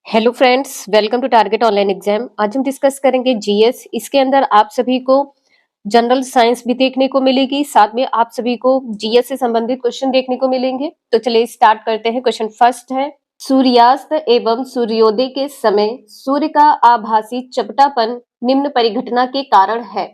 Hello friends, welcome to target online exam. आज हम discuss करेंगे जीएस। इसके अंदर आप सभी को जनरल साइंस भी देखने को मिलेगी, साथ में आप सभी को जीएस से संबंधित क्वेश्चन देखने को मिलेंगे। तो चलिए स्टार्ट करते हैं। क्वेश्चन फर्स्ट है, सूर्यास्त एवं सूर्योदय के समय सूर्य का आभासी चपटापन निम्न परिघटना के कारण है।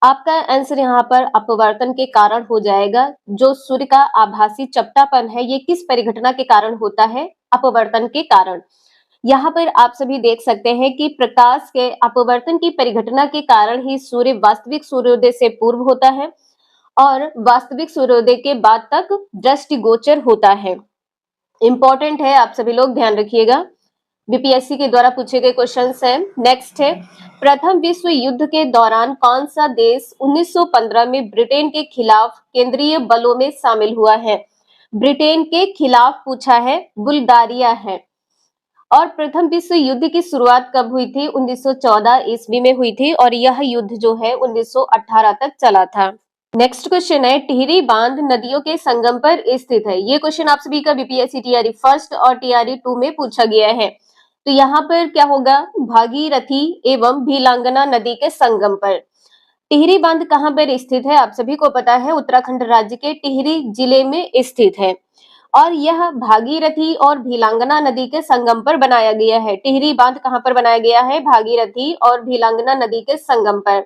आपका आंसर यहाँ पर अपवर्तन के कारण हो जाएगा। जो सूर्य का आभासी चपटापन है, ये किस परिघटना के कारण होता है? अपवर्तन के कारण। यहाँ पर आप सभी देख सकते हैं कि प्रकाश के अपवर्तन की परिघटना के कारण ही सूर्य वास्तविक सूर्योदय से पूर्व होता है और वास्तविक सूर्योदय के बाद तक दृष्टिगोचर होता है। इंपॉर्टेंट है, आप सभी लोग ध्यान रखिएगा। बीपीएससी के द्वारा पूछे गए क्वेश्चंस हैं। नेक्स्ट है, प्रथम विश्व युद्ध के दौरान कौन सा देश 1915 में ब्रिटेन के खिलाफ केंद्रीय बलों में शामिल हुआ है? ब्रिटेन के खिलाफ पूछा है, बुल्गारिया है। और प्रथम विश्व युद्ध की शुरुआत कब हुई थी? 1914 ईस्वी में हुई थी और यह युद्ध जो है 1918 तक चला था। नेक्स्ट क्वेश्चन है, टिहरी बांध नदियों के संगम पर स्थित है। ये क्वेश्चन आप सभी का बीपीएससी टीआरई फर्स्ट और टीआरई 2 में पूछा गया है। तो यहाँ पर क्या होगा? भागीरथी एवं भीलांगना नदी के संगम पर। टिहरी बांध कहाँ पर स्थित है? आप सभी को पता है, उत्तराखंड राज्य के टिहरी जिले में स्थित है और यह भागीरथी और भीलांगना नदी के संगम पर बनाया गया है। टिहरी बांध कहाँ पर बनाया गया है? भागीरथी और भीलांगना नदी के संगम पर।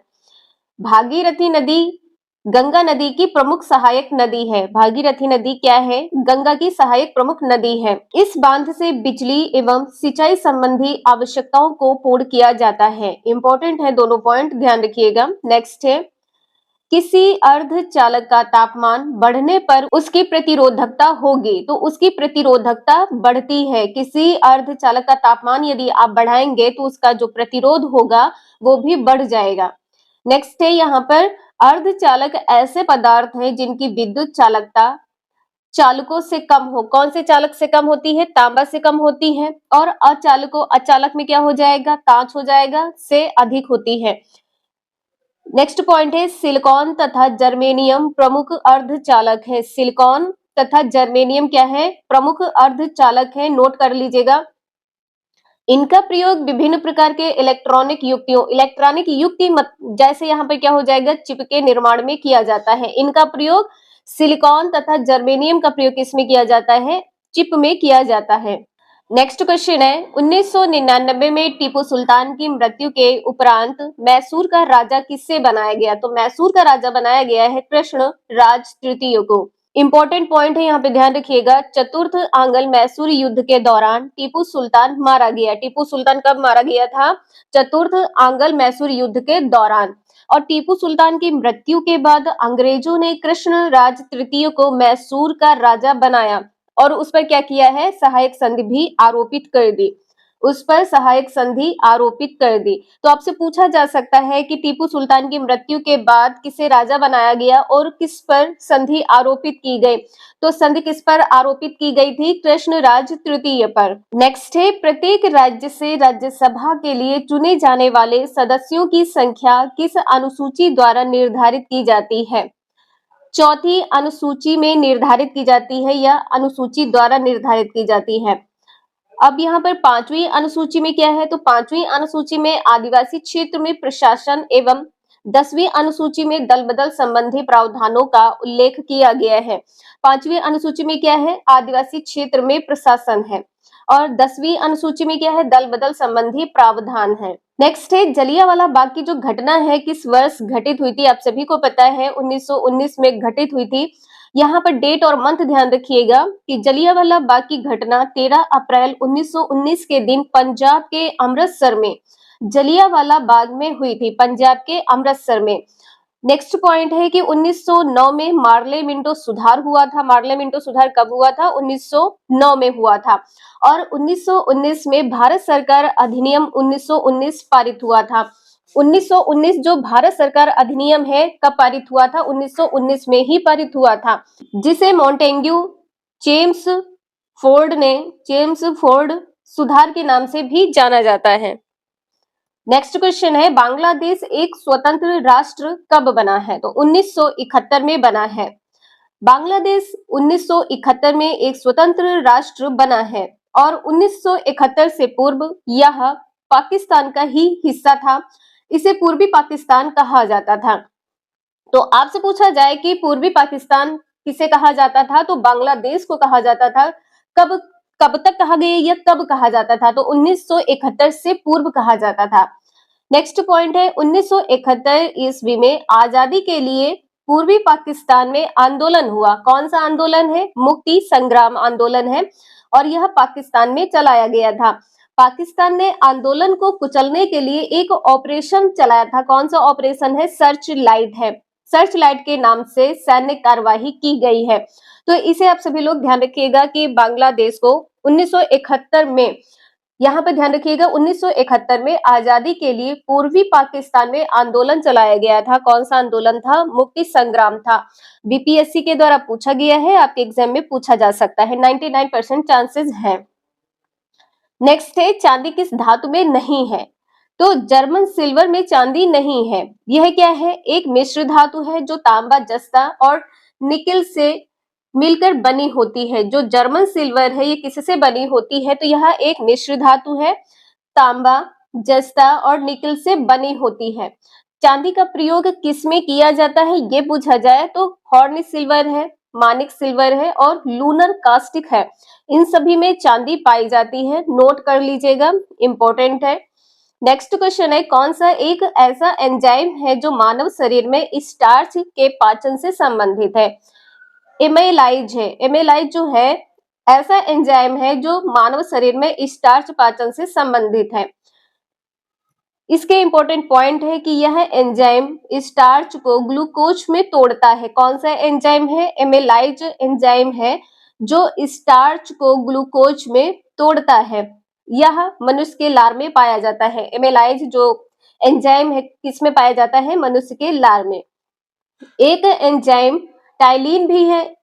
भागीरथी नदी गंगा नदी की प्रमुख सहायक नदी है। भागीरथी नदी क्या है? गंगा की सहायक प्रमुख नदी है। इस बांध से बिजली एवं सिंचाई संबंधी आवश्यकताओं को पूर्ण किया जाता है। इंपॉर्टेंट है दोनों पॉइंट, ध्यान रखिएगा। नेक्स्ट है, किसी अर्धचालक का तापमान बढ़ने पर उसकी प्रतिरोधकता होगी, तो उसकी प्रतिरोधकता बढ़ती है। किसी अर्धचालक का तापमान यदि आप बढ़ाएंगे तो उसका जो प्रतिरोध होगा वो भी बढ़ जाएगा। नेक्स्ट है, यहाँ पर अर्धचालक ऐसे पदार्थ हैं जिनकी विद्युत चालकता चालकों से कम हो। कौन से चालक से कम होती है? तांबा से कम होती है। और अचालक में क्या हो जाएगा? कांच हो जाएगा, से अधिक होती है। नेक्स्ट पॉइंट है, सिलिकॉन तथा जर्मेनियम प्रमुख अर्धचालक है। सिलिकॉन तथा जर्मेनियम क्या है? प्रमुख अर्धचालक है, नोट कर लीजिएगा। इनका प्रयोग विभिन्न प्रकार के इलेक्ट्रॉनिक युक्ति जैसे यहाँ पे क्या हो जाएगा? चिप के निर्माण में किया जाता है। इनका प्रयोग सिलिकॉन तथा जर्मेनियम का प्रयोग किसमें किया जाता है? चिप में किया जाता है। नेक्स्ट क्वेश्चन है, 1999 में टीपू सुल्तान की मृत्यु के उपरांत मैसूर का राजा किससे बनाया गया? तो मैसूर का राजा बनाया गया है कृष्ण राज तृतीय को। इंपॉर्टेंट पॉइंट है, यहाँ पे ध्यान रखिएगा। चतुर्थ आंग्ल मैसूर युद्ध के दौरान टीपू सुल्तान मारा गया। टीपू सुल्तान कब मारा गया था? चतुर्थ आंग्ल मैसूर युद्ध के दौरान। और टीपू सुल्तान की मृत्यु के बाद अंग्रेजों ने कृष्ण राज तृतीय को मैसूर का राजा बनाया और उस पर क्या किया है? सहायक संधि भी आरोपित कर दी। उस पर सहायक संधि आरोपित कर दी। तो आपसे पूछा जा सकता है कि टीपू सुल्तान की मृत्यु के बाद किसे राजा बनाया गया और किस पर संधि आरोपित की गई? तो संधि किस पर आरोपित की गई थी? कृष्णराज तृतीय पर। नेक्स्ट है, प्रत्येक राज्य से राज्यसभा के लिए चुने जाने वाले सदस्यों की संख्या किस अनुसूची द्वारा निर्धारित की जाती है? चौथी अनुसूची में निर्धारित की जाती है या अनुसूची द्वारा निर्धारित की जाती है। अब यहाँ पर पांचवी अनुसूची में क्या है? तो पांचवी अनुसूची में आदिवासी क्षेत्र में प्रशासन एवं 10वीं अनुसूची में दल बदल संबंधी प्रावधानों का उल्लेख किया गया है। पांचवी अनुसूची में क्या है? आदिवासी क्षेत्र में प्रशासन है और 10वीं अनुसूची में क्या है? दल बदल संबंधी प्रावधान है। नेक्स्ट है, जलियांवाला बाग की जो घटना है किस वर्ष घटित हुई थी? आप सभी को पता है 1919 में घटित हुई थी। यहाँ पर डेट और मंथ ध्यान रखिएगा कि जलियांवाला बाग की घटना 13 अप्रैल 1919 के दिन पंजाब के अमृतसर में जलियांवाला बाग में हुई थी। पंजाब के अमृतसर में। नेक्स्ट पॉइंट है कि 1909 में मार्ले मिंटो सुधार हुआ था। मार्ले मिंटो सुधार कब हुआ था? 1909 में हुआ था। और 1919 में भारत सरकार अधिनियम 1919 पारित हुआ था। 1919 जो भारत सरकार अधिनियम है कब पारित हुआ था? 1919 में ही पारित हुआ था, जिसे मॉन्टेग्यू जेम्स फोर्ड सुधार के नाम से भी जाना जाता है। नेक्स्ट क्वेश्चन है, बांग्लादेश एक स्वतंत्र राष्ट्र कब बना है? तो 1971 में बना है। बांग्लादेश 1971 में एक स्वतंत्र राष्ट्र बना है। और 1971 से पूर्व यह पाकिस्तान का ही हिस्सा था। इसे पूर्वी पाकिस्तान कहा जाता था। तो आपसे पूछा जाए कि पूर्वी पाकिस्तान किसे कहा जाता था, तो बांग्लादेश को कहा जाता था। कब कब तक कहा गया या कब कहा जाता था, तो 1971 से पूर्व कहा जाता था। नेक्स्ट पॉइंट है 1971 ईस्वी में आजादी के लिए पूर्वी पाकिस्तान में आंदोलन हुआ। कौन सा आंदोलन है? मुक्ति संग्राम आंदोलन है और यह पाकिस्तान में चलाया गया था। पाकिस्तान ने आंदोलन को कुचलने के लिए एक ऑपरेशन चलाया था। कौन सा ऑपरेशन है? सर्च लाइट है। सर्च लाइट के नाम से सैन्य कार्यवाही की गई है। तो इसे आप सभी लोग ध्यान रखिएगा कि बांग्लादेश को 1971 में, यहाँ पे ध्यान रखिएगा 1971 में आजादी के लिए पूर्वी पाकिस्तान में आंदोलन चलाया गया था। कौन सा आंदोलन था? मुक्ति संग्राम था। बीपीएससी के द्वारा पूछा गया है, आपके एग्जाम में पूछा जा सकता है, 99% चांसेस हैं। नेक्स्ट है चांदी किस धातु में नहीं है? तो जर्मन सिल्वर में चांदी नहीं है। यह क्या है? एक मिश्र धातु है जो तांबा, जस्ता और निकिल से मिलकर बनी होती है। जो जर्मन सिल्वर है ये किससे बनी होती है? तो यह एक मिश्र धातु है, तांबा, जस्ता और निकिल से बनी होती है। चांदी का प्रयोग किस में किया जाता है ये पूछा जाए तो हॉर्न सिल्वर है, मानिक सिल्वर है और लूनर कास्टिक है। इन सभी में चांदी पाई जाती है, नोट कर लीजिएगा, इंपॉर्टेंट है। नेक्स्ट क्वेश्चन है कौन सा एक ऐसा एंजाइम है जो मानव शरीर में स्टार्च के पाचन से संबंधित है? एमेलाइज है। एमेलाइज जो है ऐसा एंजाइम है जो मानव शरीर में स्टार्च पाचन से संबंधित है। इसके इंपॉर्टेंट पॉइंट है कि यह एंजाइम स्टार्च को ग्लूकोज में तोड़ता है। कौन सा एंजाइम है? एमेलाइज एंजाइम है जो स्टार्च को ग्लूकोज में तोड़ता है। यह मनुष्य के लार में पाया जाता है। एमेलाइज जो एंजाइम है किस में पाया जाता है? मनुष्य के लार में। एक एंजाइम टाइलिन भी है,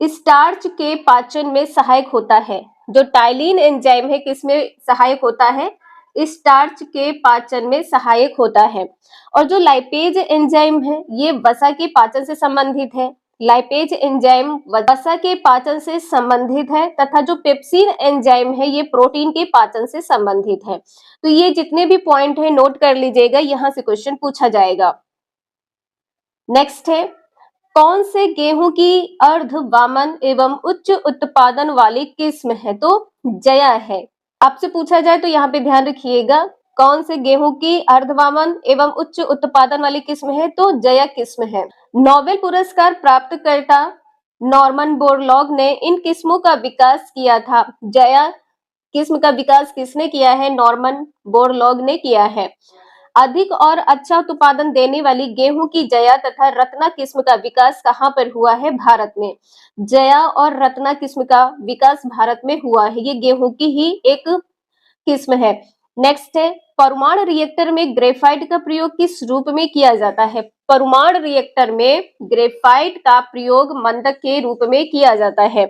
स्टार्च के पाचन में सहायक होता है। जो टाइलिन एंजाइम है किसमें सहायक होता है? स्टार्च के पाचन में सहायक होता है। और जो लाइपेज एंजाइम है ये वसा के पाचन से संबंधित है। लाइपेज एंजाइम वसा के पाचन से संबंधित है तथा जो पेप्सिन एंजाइम है ये प्रोटीन के पाचन से संबंधित है। तो ये जितने भी पॉइंट है नोट कर लीजिएगा, यहाँ से क्वेश्चन पूछा जाएगा। नेक्स्ट है कौन से गेहूं की अर्ध वामन एवं उच्च उत्पादन वाली किस्म है? तो जया है। आपसे पूछा जाए तो यहाँ पे ध्यान रखिएगा कौन से गेहूं की अर्धवामन एवं उच्च उत्पादन वाली किस्म है? तो जया किस्म है। नोबेल पुरस्कार प्राप्तकर्ता नॉर्मन बोरलॉग ने इन किस्मों का विकास किया था। जया किस्म का विकास किसने किया है? नॉर्मन बोरलॉग ने किया है। अधिक और अच्छा उत्पादन देने वाली गेहूं की जया तथा रत्ना किस्म का विकास कहाँ पर हुआ है? भारत में। जया और रत्ना किस्म का विकास भारत में हुआ है। ये गेहूं की ही एक किस्म है। नेक्स्ट है परमाणु रिएक्टर में ग्रेफाइट का प्रयोग किस रूप में किया जाता है? परमाणु रिएक्टर में ग्रेफाइट का प्रयोग मंदक के रूप में किया जाता है।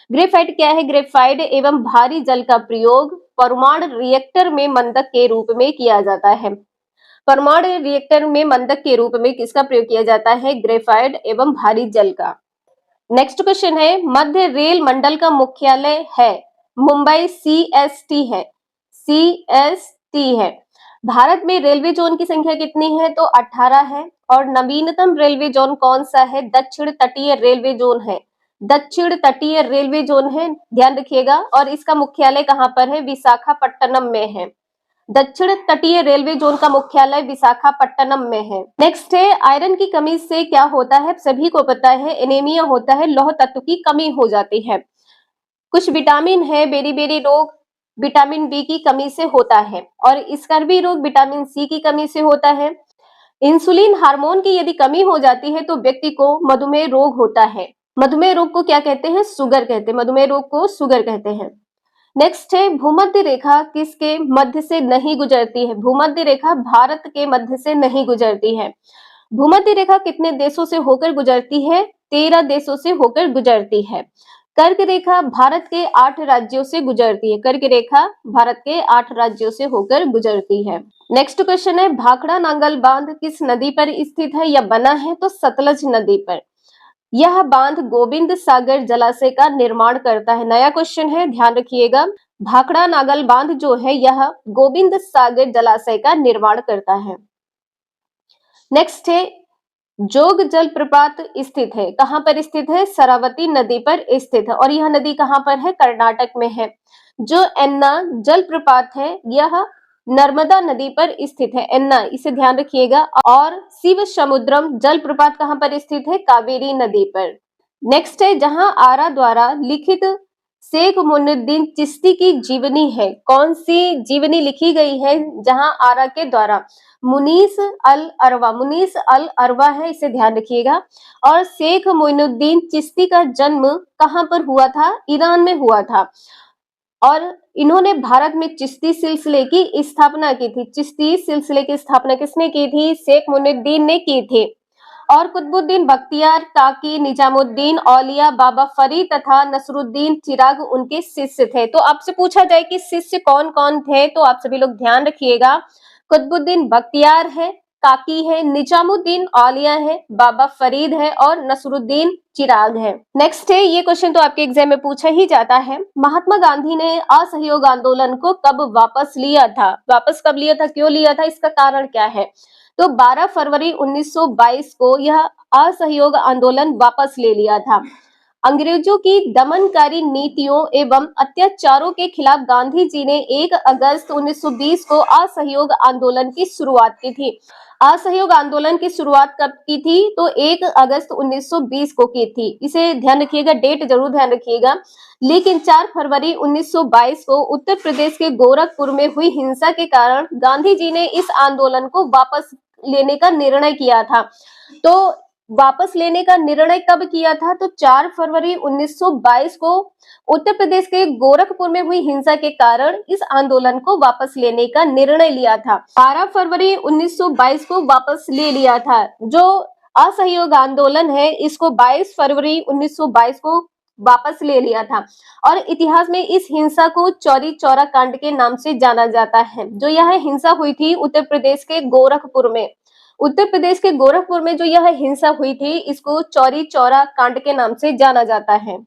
ग्रेफाइट क्या है? ग्रेफाइट एवं भारी जल का प्रयोग परमाणु रिएक्टर में मंदक के रूप में किया जाता है। परमाणु रिएक्टर में मंदक के रूप में किसका प्रयोग किया जाता है? ग्रेफाइट एवं भारी जल का। नेक्स्ट क्वेश्चन है मध्य रेल मंडल का मुख्यालय है मुंबई, सीएसटी है। सीएसटी है। भारत में रेलवे जोन की संख्या कितनी है? तो 18 है। और नवीनतम रेलवे जोन कौन सा है? दक्षिण तटीय रेलवे जोन है। दक्षिण तटीय रेलवे जोन है, ध्यान रखिएगा। और इसका मुख्यालय कहाँ पर है? विशाखापट्टनम में है। दक्षिण तटीय रेलवे जोन का मुख्यालय विशाखापट्टनम में है। नेक्स्ट है आयरन की कमी से क्या होता है? सभी को पता है, एनीमिया होता है, लौह तत्व की कमी हो जाती है। कुछ विटामिन है, बेरी रोग विटामिन बी की कमी से होता है और स्कर्वी रोग विटामिन सी की कमी से होता है। इंसुलिन हार्मोन की यदि कमी हो जाती है तो व्यक्ति को मधुमेह रोग होता है। मधुमेह रोग को क्या कहते हैं? शुगर कहते हैं। मधुमेह रोग को शुगर कहते हैं। नेक्स्ट है भूमध्य रेखा किसके मध्य से नहीं गुजरती है? भूमध्य रेखा भारत के मध्य से नहीं गुजरती है। भूमध्य रेखा कितने देशों से होकर गुजरती है? 13 देशों से होकर गुजरती है। कर्क रेखा भारत के 8 राज्यों से गुजरती है। कर्क रेखा भारत के 8 राज्यों से होकर गुजरती है। नेक्स्ट क्वेश्चन है भाखड़ा नांगल बांध किस नदी पर स्थित है या बना है? तो सतलज नदी पर। यह बांध गोविंद सागर जलाशय का निर्माण करता है। नया क्वेश्चन है, ध्यान रखिएगा। भाखड़ा नागल बांध जो है यह गोविंद सागर जलाशय का निर्माण करता है। नेक्स्ट है, जोग जलप्रपात स्थित है। कहां पर स्थित है? शरावती नदी पर स्थित है। और यह नदी कहां पर है? कर्नाटक में है। जो एन्ना जलप्रपात है यह नर्मदा नदी पर स्थित है। एन्ना, इसे ध्यान रखिएगा। और शिव समुद्रम जलप्रपात कहां पर स्थित है? कावेरी नदी पर। नेक्स्ट है, जहां आरा द्वारा लिखित शेख मोइनुद्दीन चिश्ती की जीवनी है। कौन सी जीवनी लिखी गई है जहां आरा के द्वारा? मुनीस अल अरवा। मुनीस अल अरवा है, इसे ध्यान रखिएगा। और शेख मोइनुद्दीन चिश्ती का जन्म कहां पर हुआ था? ईरान में हुआ था। और इन्होंने भारत में चिश्ती सिलसिले की स्थापना की थी। चिश्ती सिलसिले की स्थापना किसने की थी? शेख मोइनुद्दीन ने की थी। और कुतुबुद्दीन बख्तियार काकी, निजामुद्दीन औलिया, बाबा फरीद तथा नसरुद्दीन चिराग उनके शिष्य थे। तो आपसे पूछा जाए कि शिष्य कौन कौन थे, तो आप सभी लोग ध्यान रखिएगा। कुतुबुद्दीन बख्तियार है, काकी है, निजामुद्दीन औलिया है, बाबा फरीद है और नसरुद्दीन चिराग है। नेक्स्ट है, ये क्वेश्चन तो आपके एग्जाम में पूछा ही जाता है। महात्मा गांधी ने असहयोग आंदोलन को कब वापस लिया था? वापस कब लिया था, क्यों लिया था, इसका कारण क्या है? तो 12 फरवरी 1922 को यह असहयोग आंदोलन वापस ले लिया था। अंग्रेजों की दमनकारी नीतियों एवं अत्याचारों के खिलाफ गांधी जी ने 1 अगस्त 1920 को असहयोग आंदोलन की शुरुआत की थी। असहयोग आंदोलन की शुरुआत कब की थी? तो 1 अगस्त 1920 को की थी। इसे ध्यान रखिएगा, डेट जरूर ध्यान रखिएगा। लेकिन 4 फरवरी 1922 को उत्तर प्रदेश के गोरखपुर में हुई हिंसा के कारण गांधी जी ने इस आंदोलन को वापस लेने का निर्णय किया था। तो वापस लेने का निर्णय कब किया था? तो 4 फरवरी 1922 को उत्तर प्रदेश के गोरखपुर में हुई हिंसा के कारण इस आंदोलन को वापस लेने का निर्णय लिया था। 12 फरवरी 1922 को वापस ले लिया था। जो असहयोग आंदोलन है इसको 22 फरवरी 1922 को वापस ले लिया था। और इतिहास में इस हिंसा को चौरी चौरा कांड के नाम से जाना जाता है। जो यह हिंसा हुई थी उत्तर प्रदेश के गोरखपुर में, उत्तर प्रदेश के गोरखपुर में जो यह हिंसा हुई थी इसको चौरी चौरा कांड के नाम से जाना जाता है।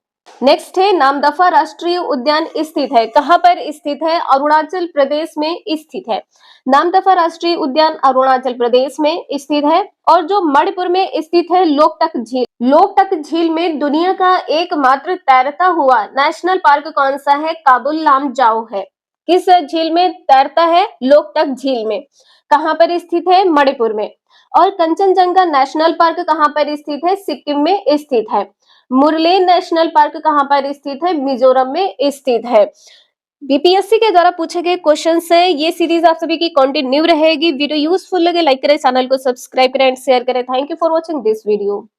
नेक्स्ट है, नामदफा राष्ट्रीय उद्यान स्थित है। कहां पर स्थित है? अरुणाचल प्रदेश में स्थित है। नामदफा राष्ट्रीय उद्यान अरुणाचल प्रदेश में स्थित है। और जो मणिपुर में स्थित है लोकटक झील। लोकटक झील में दुनिया का एकमात्र तैरता हुआ नेशनल पार्क कौन सा है? काबुल लामजाओ है। किस झील में तैरता है? लोकटक झील में। कहां पर स्थित है? मणिपुर में। और कंचनजंगा नेशनल पार्क कहां पर स्थित है? सिक्किम में स्थित है। मुरलेन नेशनल पार्क कहां पर स्थित है? मिजोरम में स्थित है। बीपीएससी के द्वारा पूछे गए क्वेश्चन से ये सीरीज आप सभी की कंटिन्यू रहेगी। वीडियो यूजफुल लगे लाइक करें, चैनल को सब्सक्राइब करें एंड शेयर करें। Thank you for watching this video.